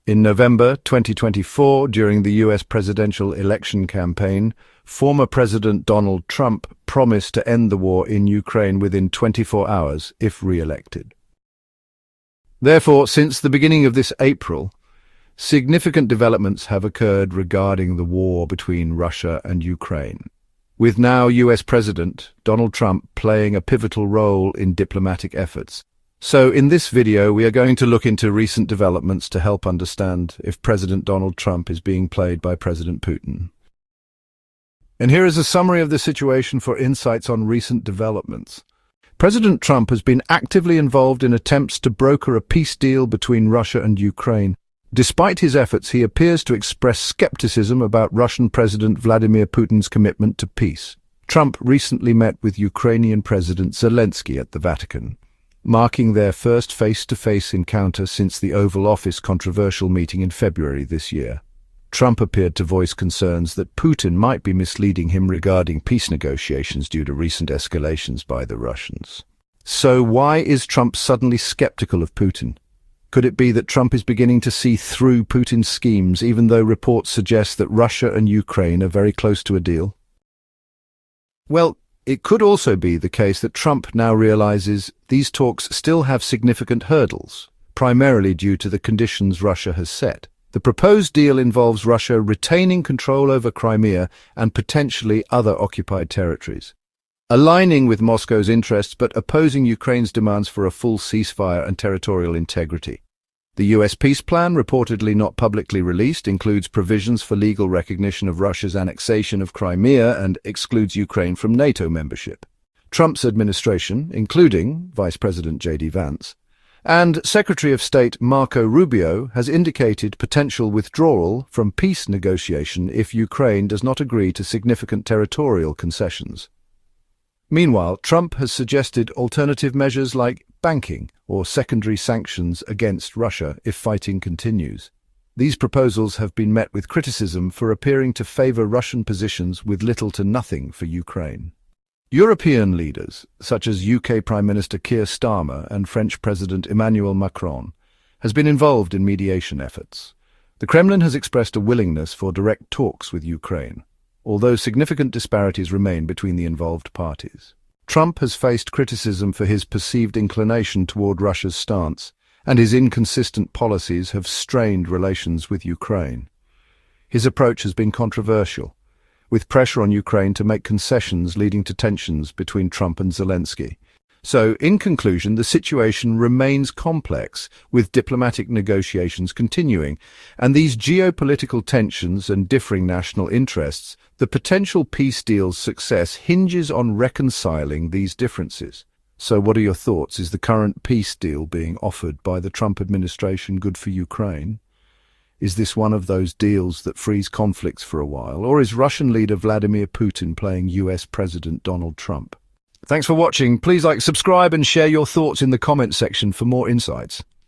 In November 2024, during the US presidential election campaign, former President Donald Trump promised to end the war in Ukraine within 24 hours if re-elected. Therefore, since the beginning of this April, significant developments have occurred regarding the war between Russia and Ukraine, with now US President Donald Trump playing a pivotal role in diplomatic efforts. So in this video, we are going to look into recent developments to help understand if President Donald Trump is being played by President Putin. And here is a summary of the situation for insights on recent developments. President Trump has been actively involved in attempts to broker a peace deal between Russia and Ukraine. Despite his efforts, he appears to express skepticism about Russian President Vladimir Putin's commitment to peace. Trump recently met with Ukrainian President Zelensky at the Vatican, marking their first face-to-face encounter since the Oval Office controversial meeting in February this year. Trump appeared to voice concerns that Putin might be misleading him regarding peace negotiations due to recent escalations by the Russians. So why is Trump suddenly skeptical of Putin? Could it be that Trump is beginning to see through Putin's schemes, even though reports suggest that Russia and Ukraine are very close to a deal? Well, it could also be the case that Trump now realizes these talks still have significant hurdles, primarily due to the conditions Russia has set. The proposed deal involves Russia retaining control over Crimea and potentially other occupied territories, aligning with Moscow's interests but opposing Ukraine's demands for a full ceasefire and territorial integrity. The US peace plan, reportedly not publicly released, includes provisions for legal recognition of Russia's annexation of Crimea and excludes Ukraine from NATO membership. Trump's administration, including Vice President J.D. Vance, and Secretary of State Marco Rubio, has indicated potential withdrawal from peace negotiation if Ukraine does not agree to significant territorial concessions. Meanwhile, Trump has suggested alternative measures like banking or secondary sanctions against Russia if fighting continues. These proposals have been met with criticism for appearing to favor Russian positions with little to nothing for Ukraine. European leaders, such as UK Prime Minister Keir Starmer and French President Emmanuel Macron, has been involved in mediation efforts. The Kremlin has expressed a willingness for direct talks with Ukraine, although significant disparities remain between the involved parties. Trump has faced criticism for his perceived inclination toward Russia's stance, and his inconsistent policies have strained relations with Ukraine. His approach has been controversial, with pressure on Ukraine to make concessions leading to tensions between Trump and Zelensky. So, in conclusion, the situation remains complex, with diplomatic negotiations continuing, and these geopolitical tensions and differing national interests, the potential peace deal's success hinges on reconciling these differences. So what are your thoughts? Is the current peace deal being offered by the Trump administration good for Ukraine? Is this one of those deals that frees conflicts for a while, or is Russian leader Vladimir Putin playing US President Donald Trump? Thanks for watching. Please subscribe and share your thoughts in the comment section for more insights.